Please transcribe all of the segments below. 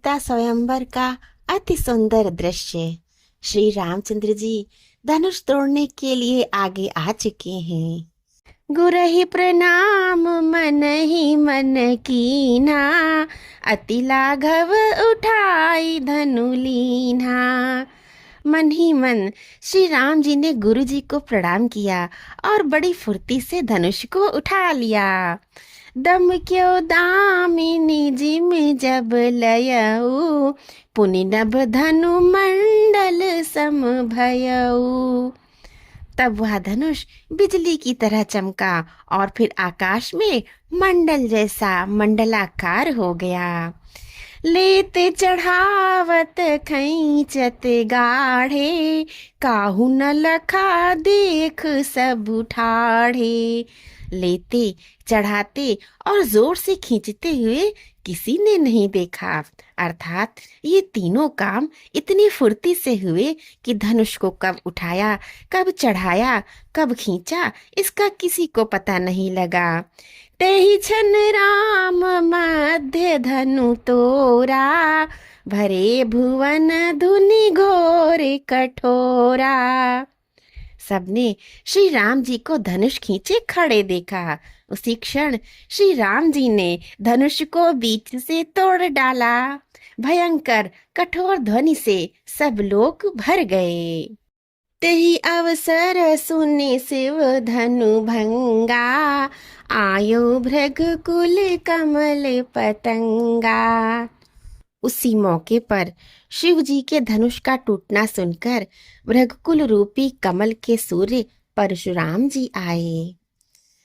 सीता स्वयंवर का अति सुंदर दृश्य। श्री रामचंद्र जी धनुष तोड़ने के लिए आगे आ चुके हैं। गुरहि प्रणाम मन ही मन कीन्हा, अति लाघव उठाई धनु लीन्हा। मन ही मन श्री राम जी ने गुरु जी को प्रणाम किया और बड़ी फुर्ती से धनुष को उठा लिया। दम क्यों दामिनी जी में जब लयऊ, पुनि नभ धनु मंडल सम भयऊ। तब वह धनुष बिजली की तरह चमका और फिर आकाश में मंडल जैसा मंडलाकार हो गया। लेते चढ़ावत खैचत गाढ़े, काहू न लखा देख सब ठाढ़े। लेते चढ़ाते और जोर से खींचते हुए किसी ने नहीं देखा। अर्थात ये तीनों काम इतनी फुर्ती से हुए कि धनुष को कब उठाया, कब चढ़ाया, कब खींचा, इसका किसी को पता नहीं लगा। तेहि छन राम मध्य धनु तोरा, भरे भुवन धुनि घोर कठोरा। सबने श्री राम जी को धनुष खींचे खड़े देखा। उसी क्षण श्री राम जी ने धनुष को बीच से तोड़ डाला। भयंकर कठोर ध्वनि से सब लोग भर गए। तेहि अवसर सुनि शिव धनु भंगा, आयो भृग कुल कमल पतंगा। उसी मौके पर शिव जी के धनुष का टूटना सुनकर भृगकुल रूपी कमल के सूर्य परशुराम जी आए।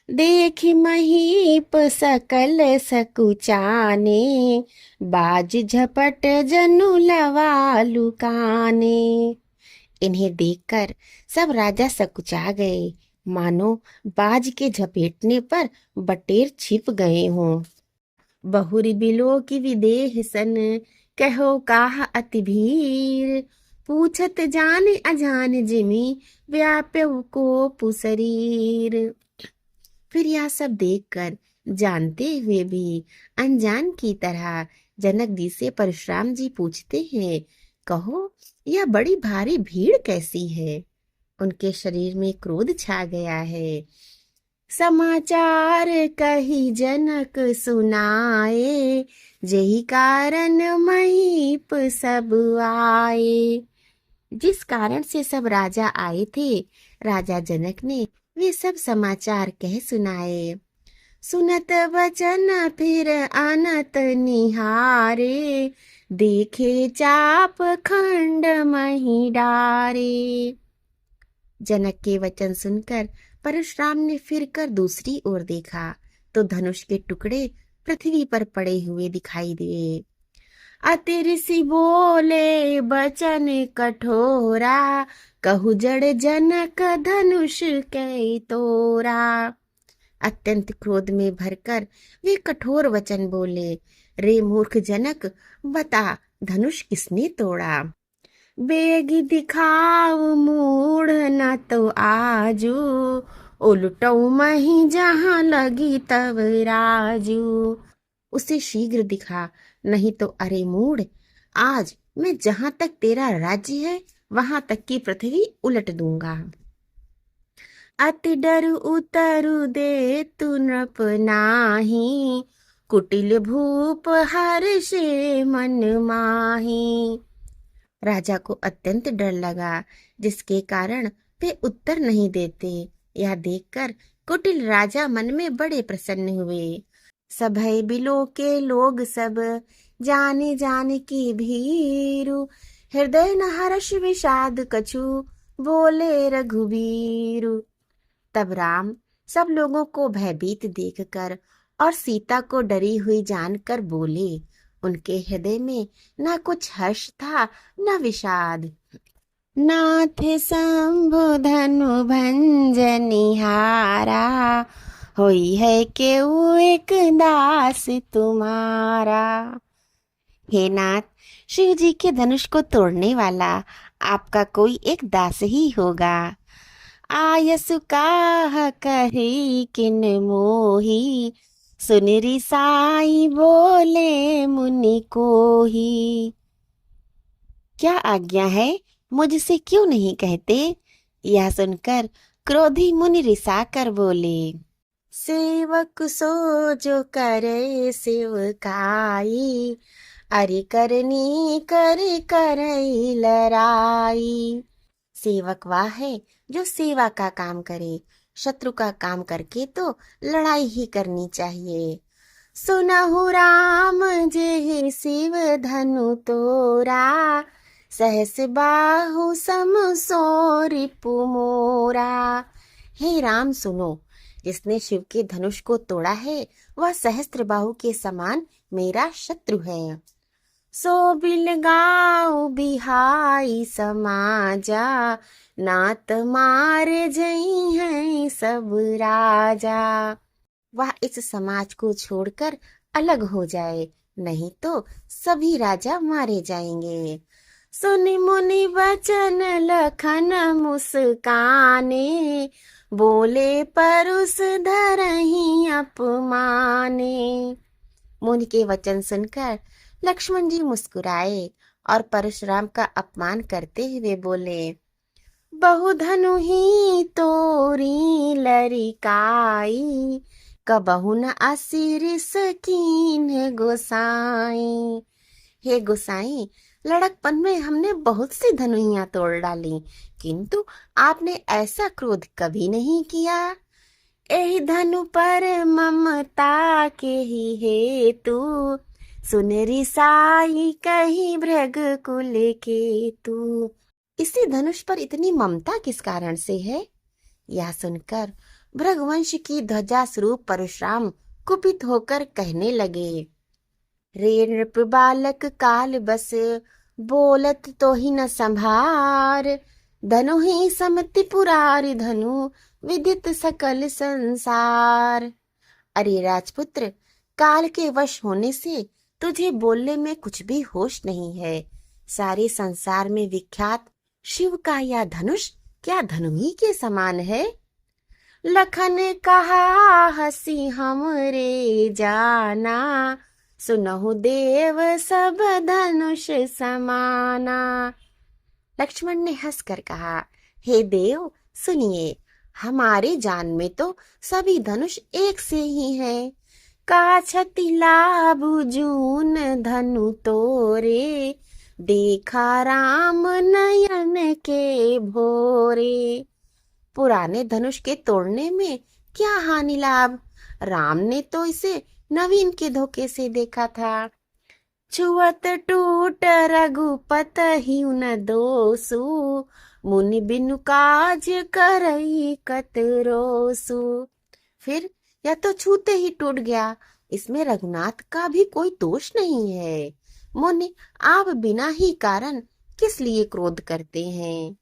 देख महीप सकल सकुचाने, बाज झपट जनु लवा लुकाने। इन्हें देखकर सब राजा सकुचा गए, मानो बाज के झपेटने पर बटेर छिप गए हों। बहुरी बिलो की विदेह सन, कहो काह अति भीर। पूछत जान अजान जिमि, व्याप्यउ को पुशरीर। फिर यह सब देखकर जानते हुए भी अनजान की तरह जनक जी से परशुराम जी पूछते हैं, कहो यह बड़ी भारी भीड़ कैसी है? उनके शरीर में क्रोध छा गया है। समाचार कही जनक सुनाए, जेहि कारण महीप सब आए। जिस कारण से सब राजा आए थे, राजा जनक ने वे सब समाचार कह सुनाए। सुनत वचन फिर आनत निहारे, देखे चाप खंड मही डारे। जनक के वचन सुनकर परशुराम ने फिरकर दूसरी ओर देखा तो धनुष के टुकड़े पृथ्वी पर पड़े हुए दिखाई दिए। अति ऋषि बोले बचन कठोरा, कहु जड़ जनक धनुष कै तोरा। अत्यंत क्रोध में भरकर वे कठोर वचन बोले, रे मूर्ख जनक, बता धनुष किसने तोड़ा? बेग दिखाओ मूढ़ न तो आजू, उलटऊ मही जहाँ लगी तब राजू। उसे शीघ्र दिखा, नहीं तो अरे मूढ़, आज मैं जहाँ तक तेरा राज्य है वहां तक की पृथ्वी उलट दूंगा। अति डर उतरु दे तु नृप नाही, कुटिल भूप हर्षे मन माही। राजा को अत्यंत डर लगा, जिसके कारण वे उत्तर नहीं देते। यह देखकर कुटिल राजा मन में बड़े प्रसन्न हुए। सभय बिलो के लोग सब जाने जाने की भीरु, हृदय न हर्ष विषाद कछु, बोले रघुबीरु। तब राम सब लोगों को भयभीत देखकर और सीता को डरी हुई जानकर बोले। उनके हृदय में न कुछ हर्ष था न विषाद। नाथ शंभु धनु भंजनिहारा, होई है केउ एक दास तुम्हारा। हे नाथ, शिव जी के धनुष को तोड़ने वाला आपका कोई एक दास ही होगा। आयसु काह कही किन मोही, सुनरी साई बोले मुनि को ही। क्या आज्ञा है, मुझसे क्यों नहीं कहते? यह सुनकर क्रोधी मुनि रिसा कर बोले, सेवक सो जो करे सेवकाई, अरे करनी करे करई लड़ाई। सेवक वह है जो सेवा का काम करे, शत्रु का काम करके तो लड़ाई ही करनी चाहिए। सुनहु राम जे शिव धनु तोरा, सहस बाहु सम सो रिपु मोरा। हे राम सुनो, जिसने शिव के धनुष को तोड़ा है वह सहस्त्र बाहु के समान मेरा शत्रु है। सो बिलगाऊ बिहाई समाजा, नात मार जई है सब राजा। वह इस समाज को छोड़कर अलग हो जाए, नहीं तो सभी राजा मारे जाएंगे। सुनि मुनि वचन लखन मुस्काने, बोले परुष धरहि अपमाने। मुनि के वचन सुनकर लक्ष्मण जी मुस्कुराए और परशुराम का अपमान करते हुए बोले, बहुधनु ही तोरी लरिकाई, कबहु न असिरिस कीन्ह गोसाई। हे गोसाई, लड़कपन में हमने बहुत सी धनुइयां तोड़ डाली, किंतु आपने ऐसा क्रोध कभी नहीं किया। एहि धनु पर ममता के ही हेतु, सुनरी साई कही भृग कुल के तू। इसी धनुष पर इतनी ममता किस कारण से है? यह सुनकर भृगवंश की ध्वजा स्वरूप परशुराम कुपित होकर कहने लगे, रे नृप बालक काल बस, बोलत तो ही न संभार। धनु ही समति पुरारी धनु, विदित सकल संसार। अरे राजपुत्र, काल के वश होने से तुझे बोलने में कुछ भी होश नहीं है। सारे संसार में विख्यात शिव का यह धनुष क्या धनु ही के समान है? लखन कहा हसी हमरे जाना, सुनहु देव सब धनुष समाना। लक्ष्मण ने हंसकर कहा, हे देव सुनिए, हमारे जान में तो सभी धनुष एक से ही हैं। का छति लाभ जून धनु तोरे, देखा राम नयन के भोरे। पुराने धनुष के तोड़ने में क्या हानि लाभ? राम ने तो इसे नवीन के धोखे से देखा था। छुअत टूट रघुपत ही न दोसु, मुनि बिनु काज करई कतरोसु। फिर यह तो छूते ही टूट गया, इसमें रघुनाथ का भी कोई दोष नहीं है। मुनि, आप बिना ही कारण किस लिए क्रोध करते हैं?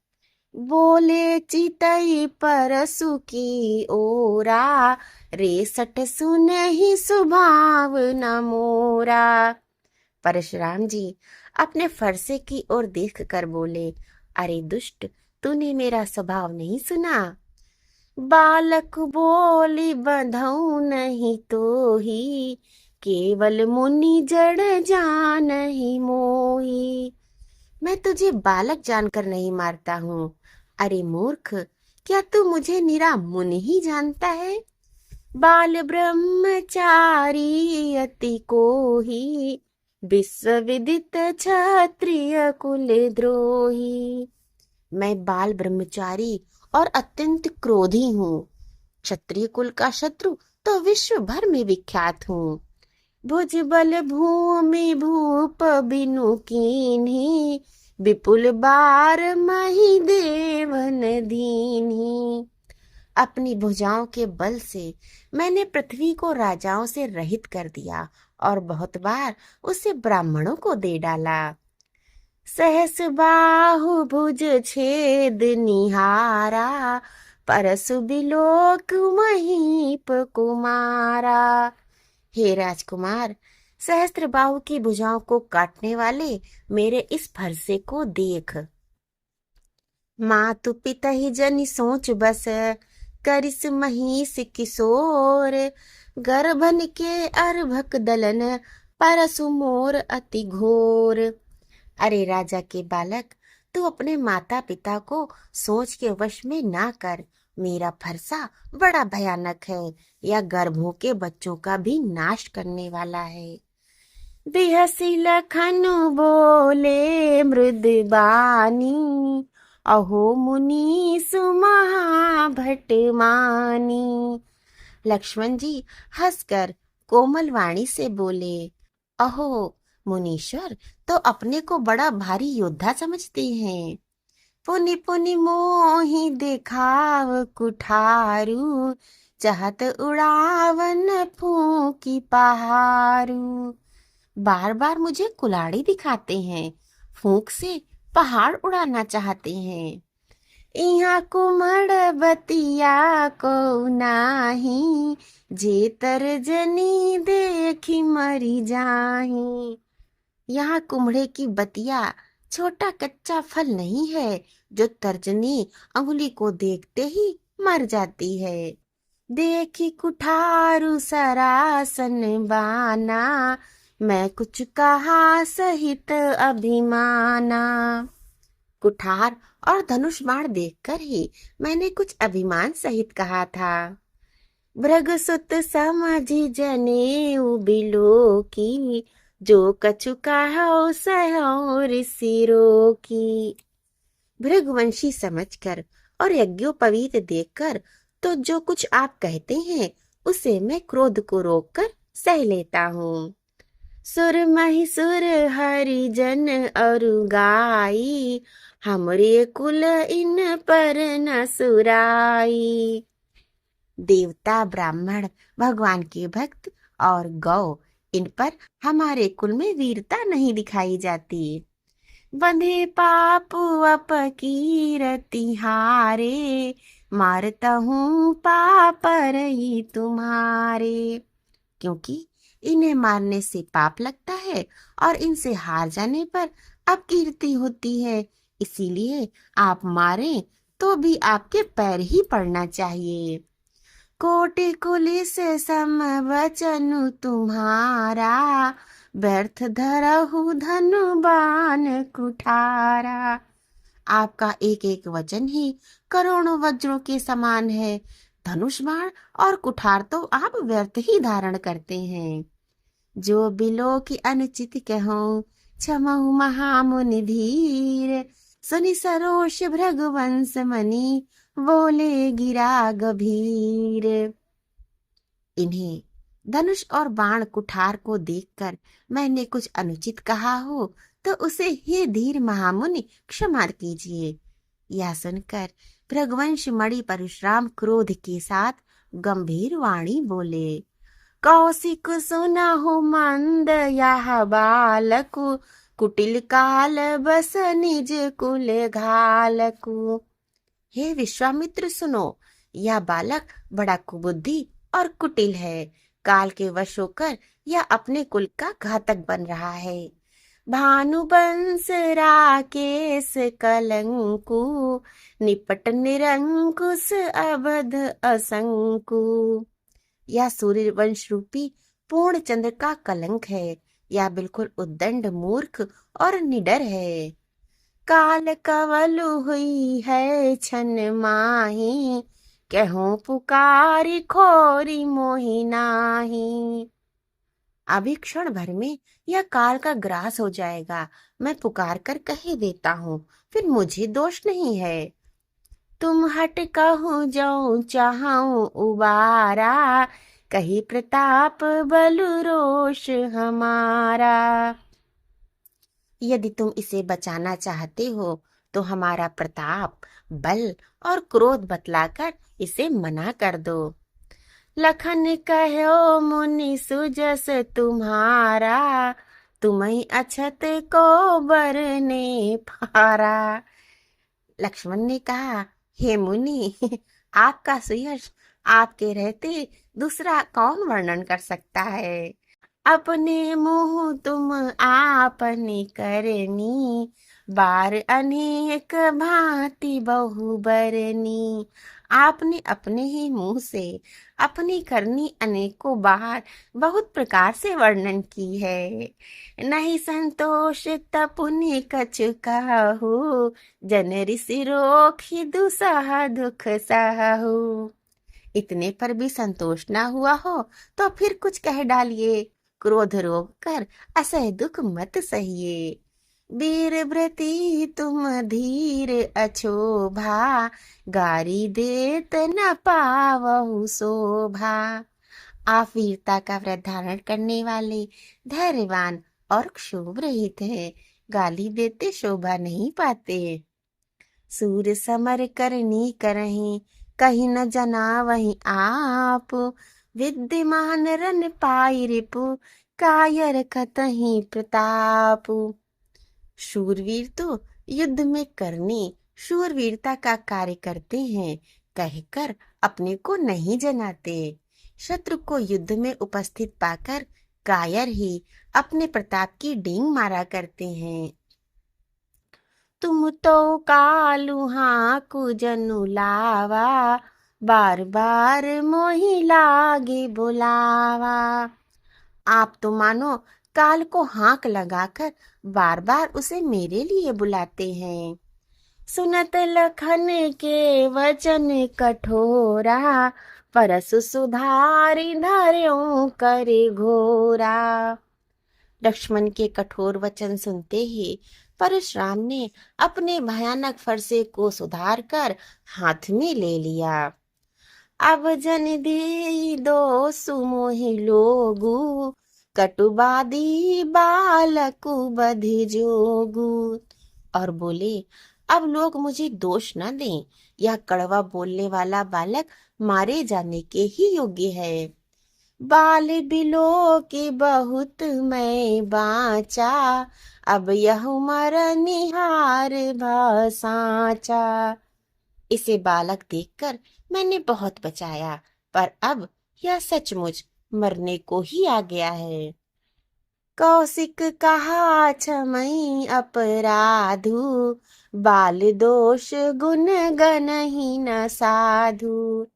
बोले चितई परसु की ओरा, रे सट सुन ही स्वभाव न मोरा। परशुराम जी अपने फरसे की ओर देख कर बोले, अरे दुष्ट, तूने मेरा स्वभाव नहीं सुना? बालक बोली बंधऊ नहीं तो ही, केवल मुनि जड़ जान ही मोही। मैं तुझे बालक जानकर नहीं मारता हूँ। अरे मूर्ख, क्या तू मुझे निरा मुनि ही जानता है? बाल ब्रह्मचारी अति को ही, विश्वविदित क्षत्रिय कुल द्रोही। मैं बाल ब्रह्मचारी और अत्यंत क्रोधी हूँ। क्षत्रिय कुल का शत्रु तो विश्व भर में विख्यात हूँ। भुज बल भूमि भूप बिनु कीन्ही, विपुल बार मही देवन दीन्ही। अपनी भुजाओं के बल से मैंने पृथ्वी को राजाओं से रहित कर दिया और बहुत बार उसे ब्राह्मणों को दे डाला। सहस बाहु भुज छेद निहारा, परसु बिलोक महीप कुमारा। हे राजकुमार, सहस्त्र बाहु की भुजाओं को काटने वाले मेरे इस फरसे को देख। मातु पिता ही जनि सोच बस, करिस महिष किशोर, गर्भन के अर्भक दलन, परसु मोर अति घोर। अरे राजा के बालक, तू अपने माता पिता को सोच के वश में ना कर। मेरा फरसा बड़ा भयानक है, या गर्भों के बच्चों का भी नाश करने वाला है। बिहसी लखन बोले मृद बानी, अहो मुनि सुमहाभट मानी। लक्ष्मण जी हंसकर कोमल वाणी से बोले, अहो मुनीश्वर तो अपने को बड़ा भारी योद्धा समझते हैं। पुनि पुनि मोहि दिखाव कुठारू, चाहत उड़ावन फूकी पहारू। बार बार मुझे कुल्हाड़ी दिखाते हैं, फूंक से पहाड़ उड़ाना चाहते हैं। इहाँ कुमड़ बतिया को नाही, जे तर्जनी देखी मरी जाही। यहाँ कुम्हड़े की बतिया छोटा कच्चा फल नहीं है, जो तर्जनी अंगुली को देखते ही मर जाती है। देखी कुठारू सरासन बाना, मैं कुछ कहा सहित अभिमाना। कुठार और धनुष बाण देखकर ही मैंने कुछ अभिमान सहित कहा था। भृगसुत समझी जनेऊ बिलो की, जो कछु कहो सहो ऋषिरो की। भृगवंशी समझकर और यज्ञोपवीत देखकर तो जो कुछ आप कहते हैं उसे मैं क्रोध को रोककर सह लेता हूँ। सुर महिसुर हरिजन और गाई, हमरे कुल इन पर न सुराई। देवता ब्राह्मण भगवान के भक्त और गौ, इन पर हमारे कुल में वीरता नहीं दिखाई जाती। बंधे पाप अपकीरति हारे, मारता हूँ पापर ही तुम्हारे। क्योंकि इन्हें मारने से पाप लगता है और इनसे हार जाने पर अपकीर्ति होती है, इसीलिए आप मारें तो भी आपके पैर ही पड़ना चाहिए। कोटि कुलिस सम वचनु तुम्हारा, व्यर्थ धरहु धनु बाण कुठारा। आपका एक एक वचन ही करोड़ों वज्रों के समान है। धनुष बाण और कुठार तो आप व्यर्थ ही धारण करते हैं। जो बिलो की अनुचित कहो, क्षमहु महामुनि धीर। सुनि सरोष भृगवंश मणि, बोले गिरा गभीर। इन्हें धनुष और बाण कुठार को देखकर मैंने कुछ अनुचित कहा हो तो उसे हे धीर महामुनि क्षमा कीजिए। यह सुनकर भृगवंश मणि परशुराम क्रोध के साथ गंभीर वाणी बोले, कौशिक सुनहु मंद यह बालकु, कुटिल काल बस निज कुल घालकु। हे विश्वामित्र सुनो, यह बालक बड़ा कुबुद्धि और कुटिल है। काल के वश होकर यह अपने कुल का घातक बन रहा है। भानुवंश राकेश कलंकु, निपट निरंकुश अबध असंकु। यह सूर्य वंश रूपी पूर्ण चंद्र का कलंक है। यह बिल्कुल उद्दंड मूर्ख और निडर है। काल कवलु हुई है छन माही, कहूँ पुकारी खोरी मोहि नाही। अभी क्षण भर में यह काल का ग्रास हो जाएगा। मैं पुकार कर कह देता हूँ, फिर मुझे दोष नहीं है। तुम हट कहूँ जाऊं चाहूं उबारा, कही प्रताप बलु रोष हमारा। यदि तुम इसे बचाना चाहते हो तो हमारा प्रताप, बल और क्रोध बतलाकर इसे मना कर दो। लखन कहो मुनि सुजस तुम्हारा, तुम्हीं अछत को बरने फारा। लक्ष्मण ने कहा, हे मुनि, आपका सुयश आपके रहते दूसरा कौन वर्णन कर सकता है। अपने मुँह तुम आपने करनी, बार अनेक भांति बहु बरनी। आपने अपने ही मुंह से अपनी करनी अनेकों बार बहुत प्रकार से वर्णन की है। नहीं संतोष तपुनि कछु काहू, जन ऋषि रोखी दुसह दुख सहू। इतने पर भी संतोष ना हुआ हो तो फिर कुछ कह डालिए। क्रोध रोक कर असह दुख मत सहिए। वीर व्रती तुम धीर अछोभा, गारी देत न पावहु शोभा। आप वीरता का व्रत धारण करने वाले धैर्यवान और क्षोभ रहित है, गाली देते शोभा नहीं पाते। सूर समर करनी करही, कहीं न जना वही आप। विद्यमान रन पाई रिपु, कायर कतही प्रताप। शूरवीर तो युद्ध में करनी शूरवीरता का कार्य करते हैं, कहकर अपने को नहीं जनाते। शत्रु को युद्ध में उपस्थित पाकर कायर ही अपने प्रताप की डींग मारा करते हैं। तुम तो कालू हाँकू जनु लावा, बार बार मोहि लागे बुलावा। आप तो मानो काल को हाँक लगाकर बार बार उसे मेरे लिए बुलाते हैं। सुनत लखन के वचन कठोरा, परसु सुधारि धर्यों करे घोरा। लक्ष्मण के कठोर वचन सुनते ही परशुराम ने अपने भयानक फरसे को सुधार कर हाथ में ले लिया। अब जन दे दो सुमोहि लोगु, कटुबादी बालकु बधि जोगु। और बोले, अब लोग मुझे दोष न दें, यह कड़वा बोलने वाला बालक मारे जाने के ही योग्य है। बाल बिलो के बहुत मैं बाचा, अब यह मर निहार भासाचा। इसे बालक देखकर मैंने बहुत बचाया, पर अब यह सचमुच मरने को ही आ गया है। कौशिक कहा क्षमई अपराधु, बाल दोष गुण गनहि न साधु।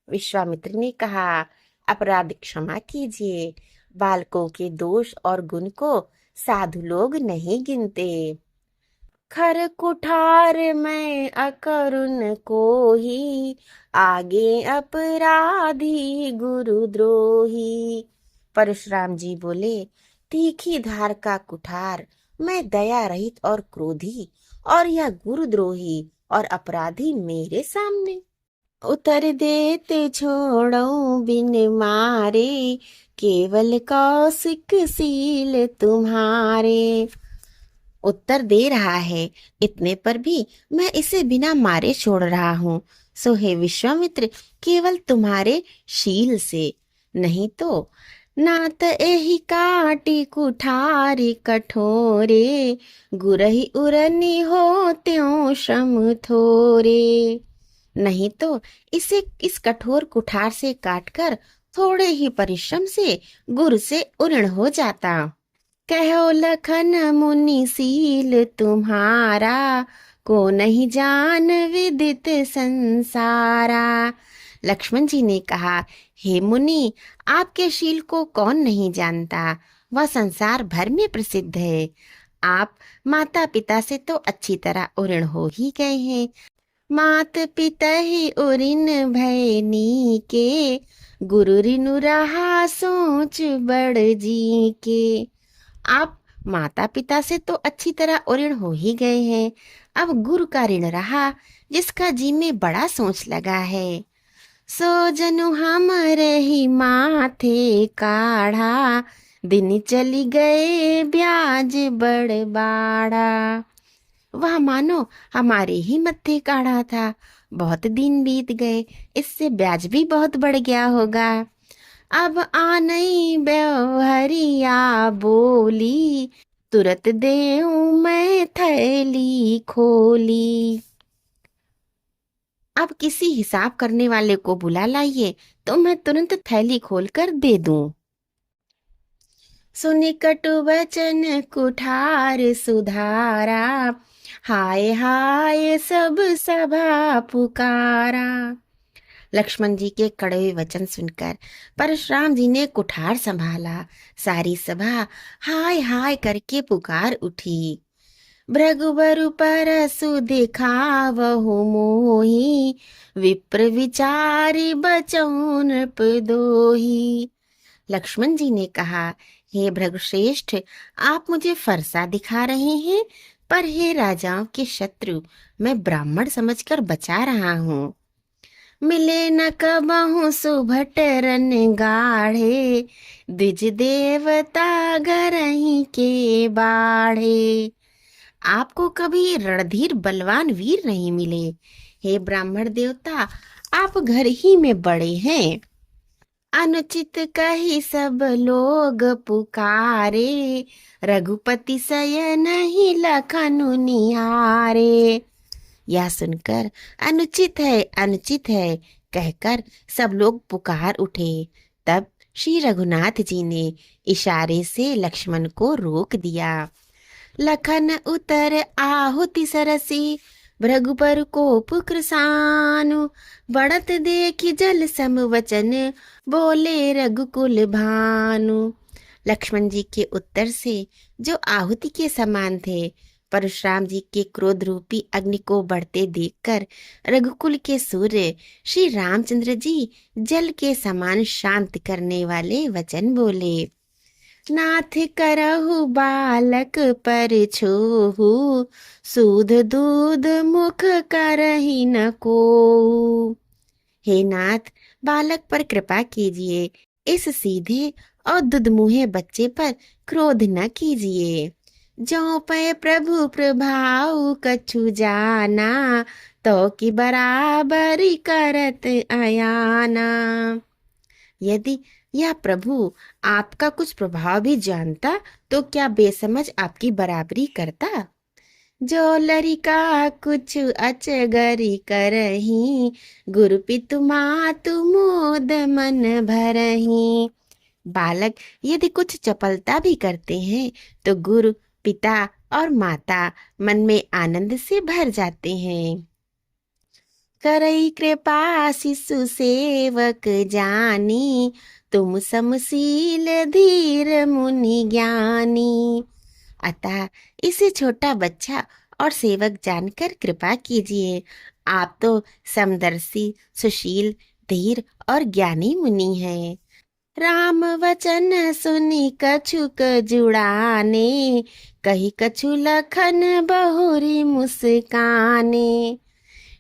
विश्वामित्र ने कहा, अपराध क्षमा कीजिए, बालकों के दोष और गुण को साधु लोग नहीं गिनते। खर कुठार में अकरुण को ही, आगे अपराधी गुरुद्रोही। परशुराम जी बोले, तीखी धार का कुठार मैं दया रहित और क्रोधी, और यह गुरुद्रोही और अपराधी मेरे सामने। उतर देते छोड़ो बिन मारे, केवल कौशिक सील तुम्हारे। उत्तर दे रहा है, इतने पर भी मैं इसे बिना मारे छोड़ रहा हूँ। सो हे विश्वामित्र, केवल तुम्हारे शील से, नहीं तो नात एहि काटी कुठारी कठोरे, गुरहि उरनी हो त्यों श्रम थोरे। नहीं तो इसे इस कठोर कुठार से काटकर थोड़े ही परिश्रम से गुर से उऋण हो जाता। कहो लखन मुनि सील तुम्हारा, को नहीं जान विदित संसारा। लक्ष्मण जी ने कहा, हे मुनि, आपके शील को कौन नहीं जानता, वह संसार भर में प्रसिद्ध है। आप माता पिता से तो अच्छी तरह उऋण हो ही गए हैं। मात पिता ही उरिन भैनी के, गुरु रिनु रहा सोच बड़ जी के। आप माता पिता से तो अच्छी तरह उऋण हो ही गए हैं, अब गुरु का ऋण रहा जिसका जी में बड़ा सोच लगा है। सो जनु हमरे ही माथे काढ़ा, दिन चली गए ब्याज बड़ बाड़ा। वह मानो हमारे ही मत्थे काढ़ा था, बहुत दिन बीत गए, इससे ब्याज भी बहुत बढ़ गया होगा। अब आनई व्यवहरिया बोली, तुरत देऊं मैं थैली खोली। अब किसी हिसाब करने वाले को बुला लाइए तो मैं तुरंत थैली खोलकर दे दूं। सुनि कटु वचन कुठार सुधारा, हाय हाय सब सभा पुकारा। लक्ष्मण जी के कड़वे वचन सुनकर परशुराम जी ने कुठार संभाला। सारी सभा हाय हाय करके पुकार उठी। भृगुबर परसु दिखावहु मोहि, विप्र विचारि बचऊ नृप दोही। लक्ष्मण जी ने कहा, हे भृगुश्रेष्ठ, आप मुझे फरसा दिखा रहे हैं, पर हे राजाओं के शत्रु, मैं ब्राह्मण समझकर बचा रहा हूँ। मिले न कबहु सुभट रन गाढ़े, द्विज देवता घरही के बाढ़े। आपको कभी रणधीर बलवान वीर नहीं मिले। हे ब्राह्मण देवता, आप घर ही में बड़े हैं। अनुचित कही सब लोग पुकारे, रघुपति शयन ही लखनु निहारे। यह सुनकर अनुचित है कहकर सब लोग पुकार उठे। तब श्री रघुनाथ जी ने इशारे से लक्ष्मण को रोक दिया। लखन उतर आहुति सरसी, भृगुपर कोप कृसानु। बढ़त देखि जल सम वचन, बोले रघुकुल भानु। लक्ष्मण जी के उत्तर से जो आहुति के समान थे, परशुराम जी के क्रोध रूपी अग्नि को बढ़ते देखकर रघुकुल के सूर्य श्री रामचंद्र जी जल के समान शांत करने वाले वचन बोले। नाथ करहु बालक पर छोहु, सूद दूध मुख करही न को। हे नाथ, बालक पर कृपा कीजिए, इस सीधे और दुधमुहे बच्चे पर क्रोध न कीजिए। जो पे प्रभु प्रभाव कछु जाना, तो की बराबरी करत अयाना। यदि यह प्रभु आपका कुछ प्रभाव भी जानता, तो क्या बेसमझ आपकी बराबरी करता। जो लरिका कुछ अचगरी करही, गुरु पितु मातु मोद मन भरही। बालक यदि कुछ चपलता भी करते हैं, तो गुरु पिता और माता मन में आनंद से भर जाते हैं। करई कृपा शिशु सेवक जानी, तुम समशील धीर मुनि ज्ञानी। अतः इसे छोटा बच्चा और सेवक जानकर कृपा कीजिए। आप तो समदर्शी, सुशील, धीर और ज्ञानी मुनि हैं। राम वचन सुनी कछुक जुड़ाने, कही कछु लखन बहुरी मुस्काने।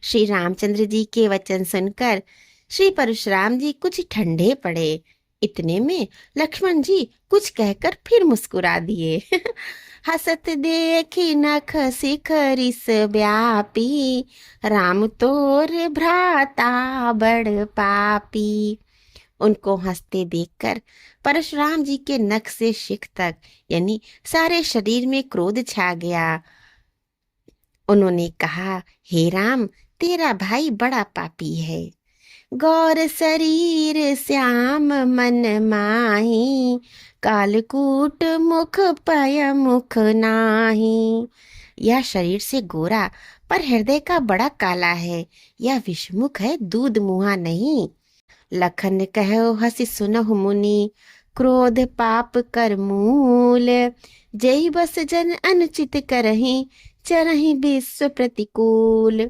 श्री रामचंद्र जी के वचन सुनकर श्री परशुराम जी कुछ ठंडे पड़े। इतने में लक्ष्मण जी कुछ कहकर फिर मुस्कुरा दिए। हसत देखी नख शिखरिस व्यापी, राम तोर भ्राता बड़ पापी। उनको हंसते देखकर परशुराम जी के नख से शिख तक यानी सारे शरीर में क्रोध छा गया। उन्होंने कहा, हे राम, तेरा भाई बड़ा पापी है। गौर शरीर श्याम मन माही, कालकूट मुख पय मुख नाही। यह शरीर से गोरा पर हृदय का बड़ा काला है। यह विषमुख है, दूध मुहा नहीं। लखन कहो हसी सुनहु मुनि, क्रोध पाप कर मूल। जय बस जन अनुचित करही, चरहि विश्व प्रतिकूल।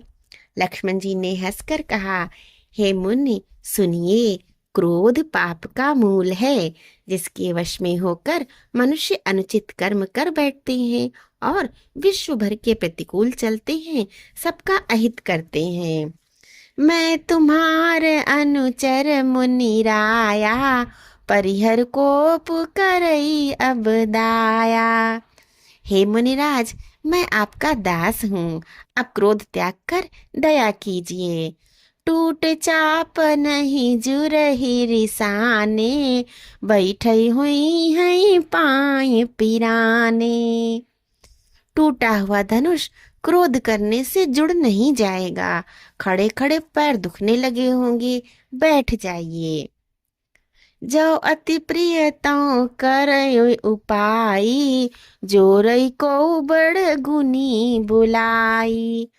लक्ष्मण जी ने हंसकर कहा, हे मुनि सुनिए, क्रोध पाप का मूल है, जिसके वश में होकर मनुष्य अनुचित कर्म कर बैठते हैं और विश्व भर के प्रतिकूल चलते हैं, सबका अहित करते हैं। मैं तुम्हारे अनुचर मुनि राया, परिहर कोप करई अब दाया। हे मुनिराज, मैं आपका दास हूँ, अब क्रोध त्याग कर दया कीजिए। टूट चाप नहीं जुरही रिसाने, बैठी हुई हैं पाए पिराने। टूटा हुआ धनुष क्रोध करने से जुड़ नहीं जाएगा। खड़े खड़े पैर दुखने लगे होंगे, बैठ जाइए। जो अति प्रियताओं कर उपाई, जोरई को बड़ गुनी बुलाई।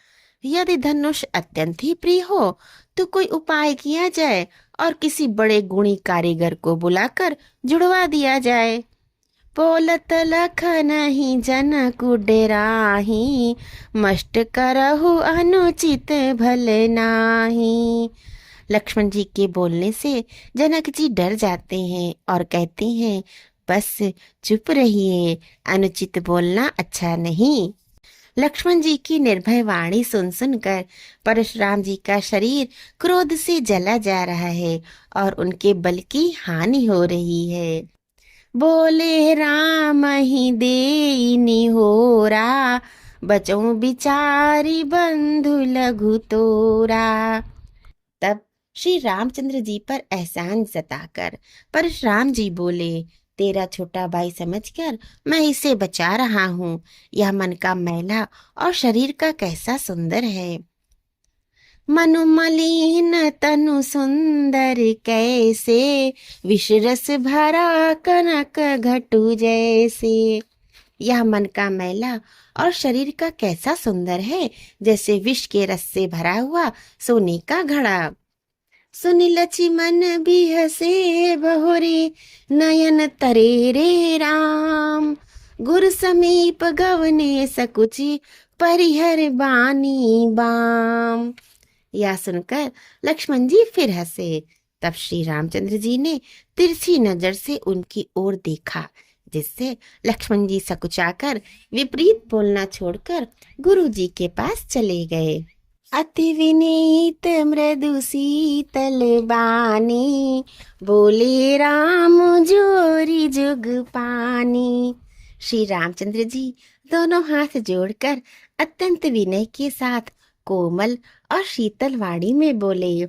यदि धनुष अत्यंत ही प्रिय हो तो कोई उपाय किया जाए और किसी बड़े गुणी कारीगर को बुलाकर जुड़वा दिया जाए। बोलत लखन ही जनक डेराही, मस्ट करहु अनुचित भले नाही। लक्ष्मण जी के बोलने से जनक जी डर जाते हैं और कहते हैं, बस चुप रहिए, अनुचित बोलना अच्छा नहीं। लक्ष्मण जी की निर्भय वाणी सुन सुनकर परशुराम जी का शरीर क्रोध से जला जा रहा है और उनके बल की हानि हो रही है। बोले राम ही देई होरा, बचो बिचारी बंधु लघु तोरा। तब श्री रामचंद्र जी पर एहसान जताकर परशुराम जी बोले, तेरा छोटा भाई समझकर मैं इसे बचा रहा हूँ। यह मन का मैला और शरीर का कैसा सुंदर है। मनु मलिन तनु सुंदर कैसे, विषरस भरा कनक घटु जैसे। यह मन का मैला और शरीर का कैसा सुंदर है, जैसे विष के रस से भरा हुआ सोने का घड़ा। सुनि लक्ष्मण भी हसे बहुरी, नयन तरे रे राम। गुर समीप गवने सकुचि, परिहर बानी बाम। यह सुनकर लक्ष्मण जी फिर हंसे। तब श्री रामचंद्र जी ने तिरछी नजर से उनकी ओर देखा, जिससे लक्ष्मण जी सकुचाकर विपरीत बोलना छोड़कर गुरु जी के पास चले गए। अति विनीत मृदु शीतल बानी, बोले राम जोरी जुग पानी। श्री रामचंद्र जी दोनों हाथ जोड़कर अत्यंत विनय के साथ कोमल और शीतल वाणी में बोले,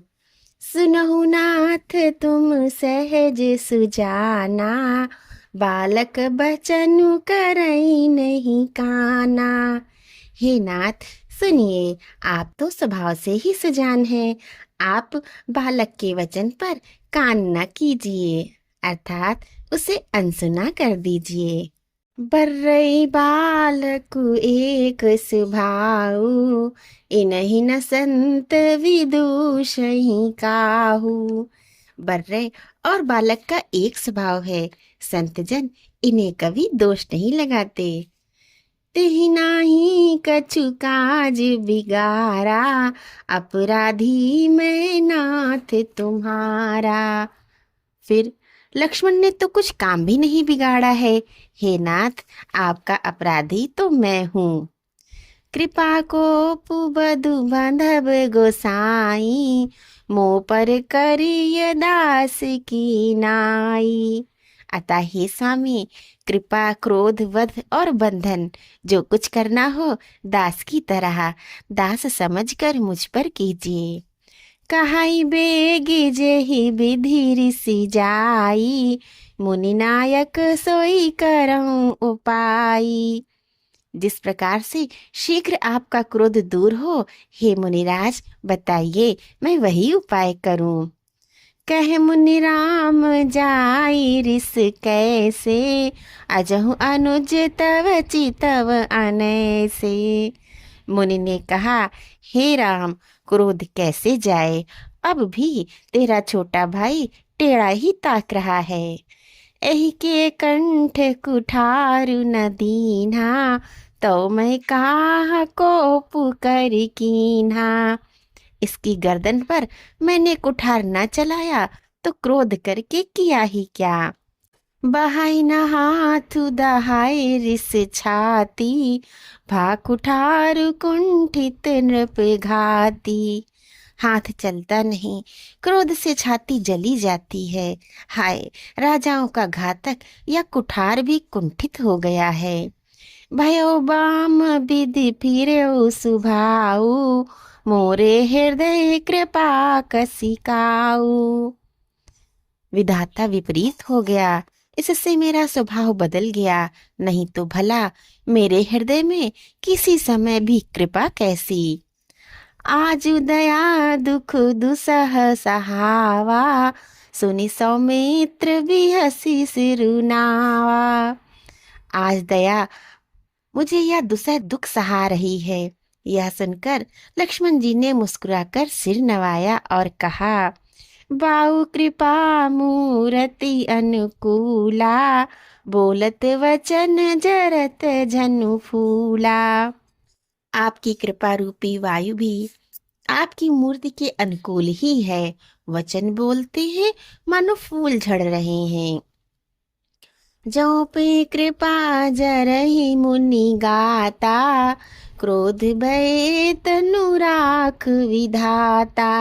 सुनहु नाथ तुम सहज सुजाना, बालक बचनु करई नहीं काना। हे नाथ सुनिए, आप तो स्वभाव से ही सुजान हैं, आप बालक के वचन पर कान न कीजिए, अर्थात उसे अनसुना कर दीजिए। बर्रई बालकु एक सुभाऊ, इनहि न संत विदुषहि काहू। बर्रे और बालक का एक स्वभाव है, संतजन इन्हें कभी दोष नहीं लगाते। तेहि नाही कछु काज बिगारा, अपराधी मैं नाथ तुम्हारा। फिर लक्ष्मण ने तो कुछ काम भी नहीं बिगाड़ा है, हे नाथ आपका अपराधी तो मैं हूँ। कृपा को पुबधु बांधव गोसाई, मोह पर करिय दास की नाई। अतः हे स्वामी, कृपा क्रोध वध और बंधन जो कुछ करना हो दास की तरह दास समझकर मुझ पर कीजिए। कहाई बेगी जेहि विधि ऋषि जाई, मुनि नायक सोई करऊं उपाई। जिस प्रकार से शीघ्र आपका क्रोध दूर हो, हे मुनिराज बताइए मैं वही उपाय करूं। कह मुनि राम जाई रिस कैसे, अजहु अनुज तव चितव अनैसे। मुनि ने कहा, हे राम क्रोध कैसे जाए, अब भी तेरा छोटा भाई टेढ़ा ही ताक रहा है। एहि के कंठ कुठारु न दीन्हा, तो मैं काहा को पुकर कीन्हा। इसकी गर्दन पर मैंने कुठार न चलाया तो क्रोध करके किया ही क्या। बहाई न हाथु दहाई रिस छाती, भा कुठार कुंठित नृप घाती। हाथ चलता नहीं, क्रोध से छाती जली जाती है। हाय, राजाओं का घातक या कुठार भी कुंठित हो गया है। भयो बाम विधि फिरेउ सुभाऊ, मोरे हृदय कृपा कसिकाऊ। विधाता विपरीत हो गया, इससे मेरा स्वभाव बदल गया, नहीं तो भला मेरे हृदय में किसी समय भी कृपा कैसी। आजु दया दुख दुसह सहावा, सुनि सौमित्र बिहसी सिरुनावा। आज दया मुझे यह दुसह दुख सहा रही है, यह सुनकर लक्ष्मण जी ने मुस्कुराकर सिर नवाया और कहा, बाऊ कृपा मूरति अनुकूला, बोलत वचन जरत जनु फूला। आपकी कृपा रूपी वायु भी आपकी मूर्ति के अनुकूल ही है। वचन बोलते हैं मानो फूल झड़ रहे हैं। जो पे कृपा जरहि मुनि गाता, क्रोध भय तनु राख विधाता।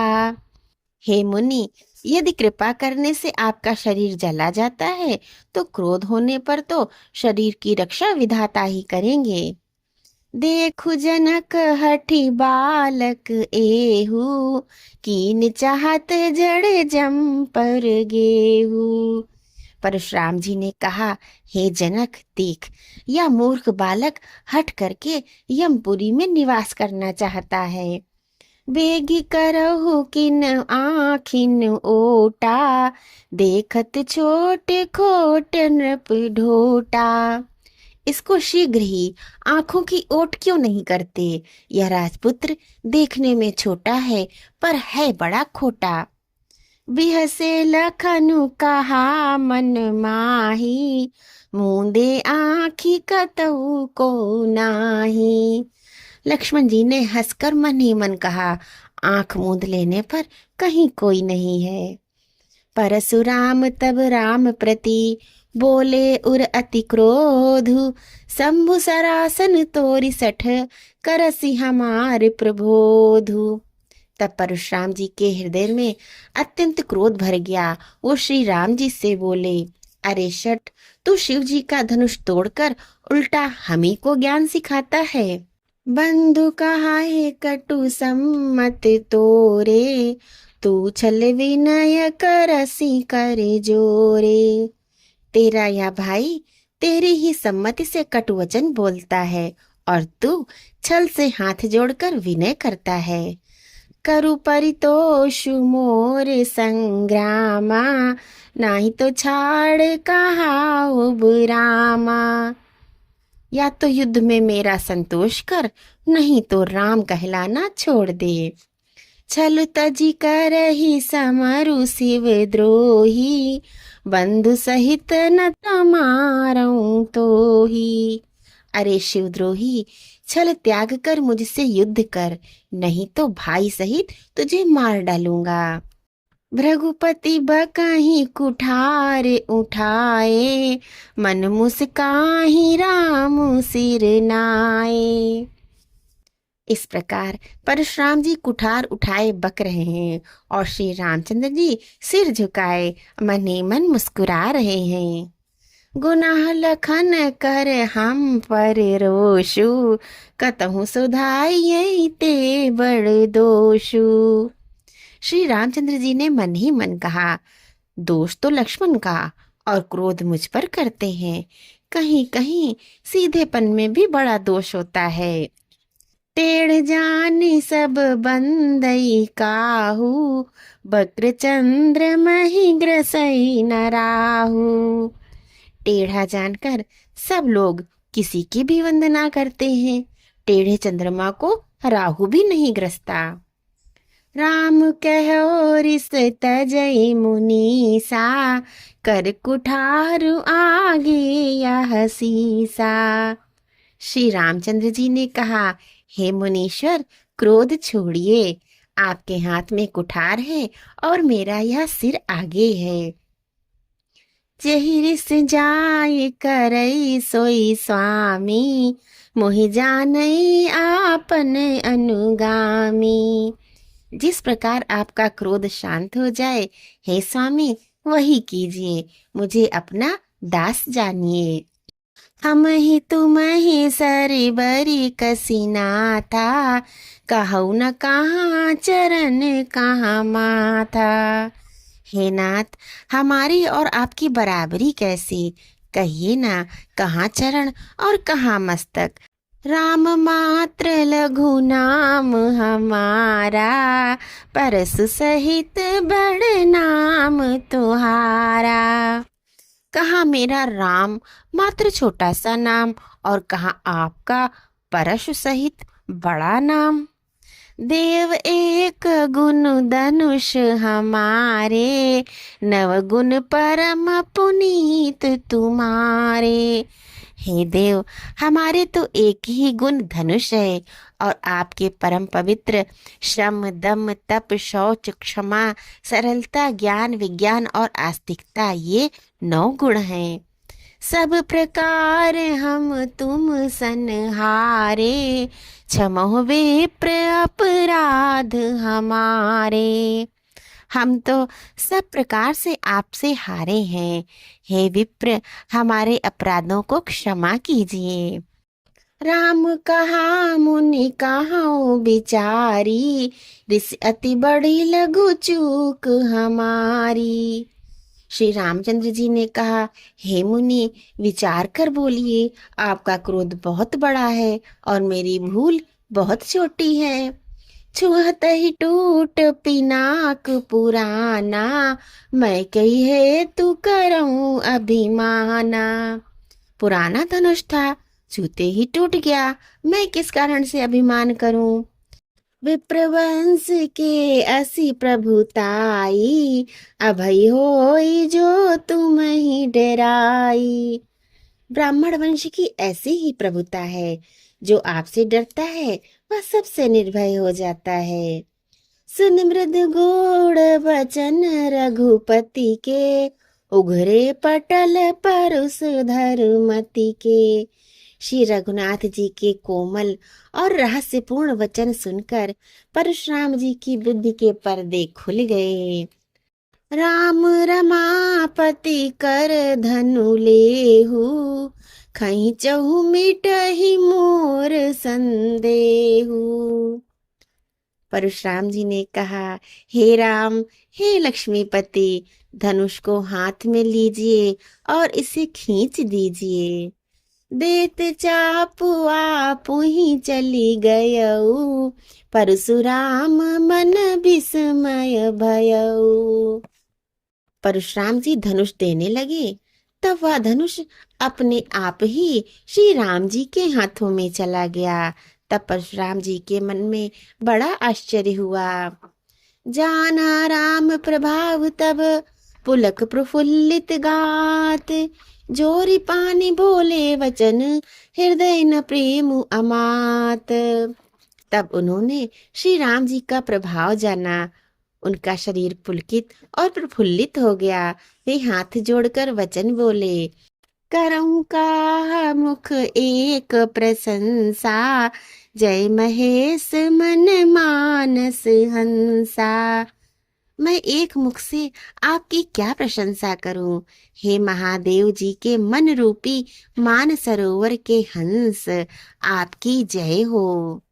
हे मुनि, यदि कृपा करने से आपका शरीर जला जाता है तो क्रोध होने पर तो शरीर की रक्षा विधाता ही करेंगे। देखु जनक हठी बालक एहू, कीन चाहत जड़ जम पर गेहू। परशुराम जी ने कहा, हे जनक देख, यह मूर्ख बालक हठ करके यमपुरी में निवास करना चाहता है। बेगी करहु किन आखिन ओटा, देखत छोट खोट नृप ढोटा। इसको शीघ्र ही आंखों की ओट क्यों नहीं करते? यह राजपुत्र देखने में छोटा है पर है बड़ा खोटा। बिहसे लखनु कहा मन माही, मूंदे आँखी कतहु को नाही। लक्ष्मण जी ने हंसकर मन ही मन कहा, आंख मूंद लेने पर कहीं कोई नहीं है। परशुराम तब राम प्रति बोले उर अति क्रोधु, शंभु सरासन तोरि सठ, करसी हमार प्रबोधु। तब परशुराम जी के हृदय में अत्यंत क्रोध भर गया। वो श्री राम जी से बोले, अरे शठ, तू शिव जी का धनुष तोड़कर उल्टा हमी को ज्ञान सिखाता है। बंधु कहाए कटु सम्मत तोरे, तू छल विनय करसी करे जोरे। तेरा या भाई तेरी ही सम्मति से कटु वचन बोलता है और तू छल से हाथ जोड़कर विनय करता है। करु परितोषु मोर संग्रामा, नहीं तो छाड़ कहाओ बुरामा। या तो युद्ध में मेरा संतोष कर, नहीं तो राम कहलाना छोड़ दे। छल तजी करहि समरु शिव द्रोही, बंधु सहित न तमारऊं तोही। अरे शिवद्रोही, छल त्याग कर मुझसे युद्ध कर, नहीं तो भाई सहित तुझे मार डालूंगा। भृगुपति बकहि कुठार उठाए, मन मुस्काहि राम सिर नाए। इस प्रकार परशुराम जी कुठार उठाए बक रहे हैं और श्री रामचंद्र जी सिर झुकाए मन ही मन मुस्कुरा रहे हैं। गुनाह लखन कर हम पर रोषु, कतहु सुधाई ते बड़ दोषु। श्री रामचंद्र जी ने मन ही मन कहा, दोष तो लक्ष्मण का और क्रोध मुझ पर करते हैं, कहीं कहीं सीधेपन में भी बड़ा दोष होता है। टेढ़ जानी सब बंदई काहू, बक्र चंद्र मही ग्रसई न राहू। टेढ़ा जानकर सब लोग किसी की भी वंदना करते हैं, टेढ़े चंद्रमा को राहु भी नहीं ग्रसता। राम कहो रिस तजई मुनीसा, कर कुठार आगे यह सीसा। श्री रामचंद्र जी ने कहा, हे मुनीश्वर, क्रोध छोड़िए, आपके हाथ में कुठार है और मेरा यह सिर आगे है। जेहि रिस जाय करई सोई स्वामी, मोहि जानई आपन अनुगामी। जिस प्रकार आपका क्रोध शांत हो जाए, हे स्वामी, वही कीजिए, मुझे अपना दास जानिए। हम ही तुम ही सरी बरी कसीना था, कहू न कहाँ चरण कहाँ माथा। हे नाथ, हमारी और आपकी बराबरी कैसी, कहिए ना, कहाँ चरण और कहाँ मस्तक। राम मात्र लघु नाम हमारा, परसु सहित बड़ नाम तुम्हारा। कहाँ मेरा राम मात्र छोटा सा नाम और कहाँ आपका परशु सहित बड़ा नाम। देव एक गुण धनुष हमारे, नवगुण परम पुनीत तुम्हारे। हे देव, हमारे तो एक ही गुण धनुष है और आपके परम पवित्र श्रम दम तप शौच क्षमा सरलता ज्ञान विज्ञान और आस्तिकता, ये 9 गुण हैं। सब प्रकार हम तुम सनहारे, क्षमो विप्र अपराध हमारे। हम तो सब प्रकार से आपसे हारे हैं, हे विप्र हमारे अपराधों को क्षमा कीजिए। राम कहा मुनि कहा बिचारी, रिस अति बड़ी लघु चूक हमारी। श्री रामचंद्र जी ने कहा, हे मुनि विचार कर बोलिए, आपका क्रोध बहुत बड़ा है और मेरी भूल बहुत छोटी है। छुअत ही टूट पिनाक पुराना, मैं कही है तू करूं अभिमाना। पुराना धनुष था, छूते ही टूट गया, मैं किस कारण से अभिमान करूं। विप्रवंश के असी प्रभुताई, अभय होई जो तुम ही डराई। ब्राह्मण वंश की ऐसी ही प्रभुता है, जो आपसे डरता है वह सबसे निर्भय हो जाता है। सुन मृदु गूढ़ वचन रघुपति के, उघरे पटल परुष धर्मति के। श्री रघुनाथ जी के कोमल और रहस्यपूर्ण वचन सुनकर परशुराम जी की बुद्धि के पर्दे खुल गए। राम रमापति कर धनु लेहु, खैचहु मिटहि मोर संदेहु। परशुराम जी ने कहा, हे राम, हे लक्ष्मीपति, धनुष को हाथ में लीजिए और इसे खींच दीजिए। देत चापु आपु ही चली गयऊ, परशुराम मन विस्मय भयऊ। परशुराम जी धनुष देने लगे, तब वह धनुष अपने आप ही श्री राम जी के हाथों में चला गया। तब परशुराम जी के मन में बड़ा आश्चर्य हुआ। जाना राम प्रभाव तब, पुलक प्रफुल्लित गात, जोरी पानी बोले वचन, हृदय न प्रेम अमात। तब उन्होंने श्री राम जी का प्रभाव जाना। उनका शरीर पुलकित और प्रफुल्लित हो गया। वे हाथ जोड़कर वचन बोले, करऊं का मुख एक प्रशंसा, जय महेश मन मानस हंसा। मैं एक मुख से आपकी क्या प्रशंसा करूं, हे महादेव जी के मन रूपी मान सरोवर के हंस, आपकी जय हो।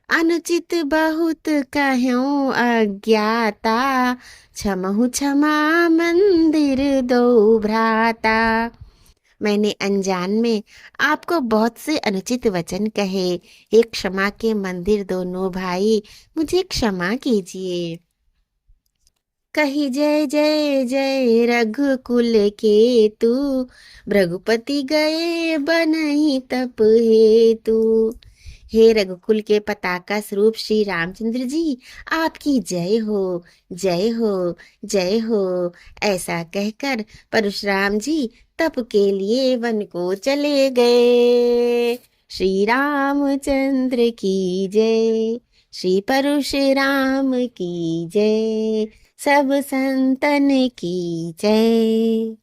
अनुचित बहुत कहूँ अज्ञाता, क्षमहु क्षमा मंदिर दो भ्राता। मैंने अनजान में आपको बहुत से अनुचित वचन कहे, एक क्षमा के मंदिर दोनों भाई, मुझे क्षमा कीजिए। कही जय जय जय रघुकुल के तू, भृगुपति गए बनहि तप हेतु। हे रघुकुल के पताका स्वरूप श्री रामचंद्र जी, आपकी जय हो जय हो जय हो। ऐसा कहकर परशुराम जी तप के लिए वन को चले गए। श्री रामचंद्र की जय, श्री परशुराम की जय, सब संतन की जय।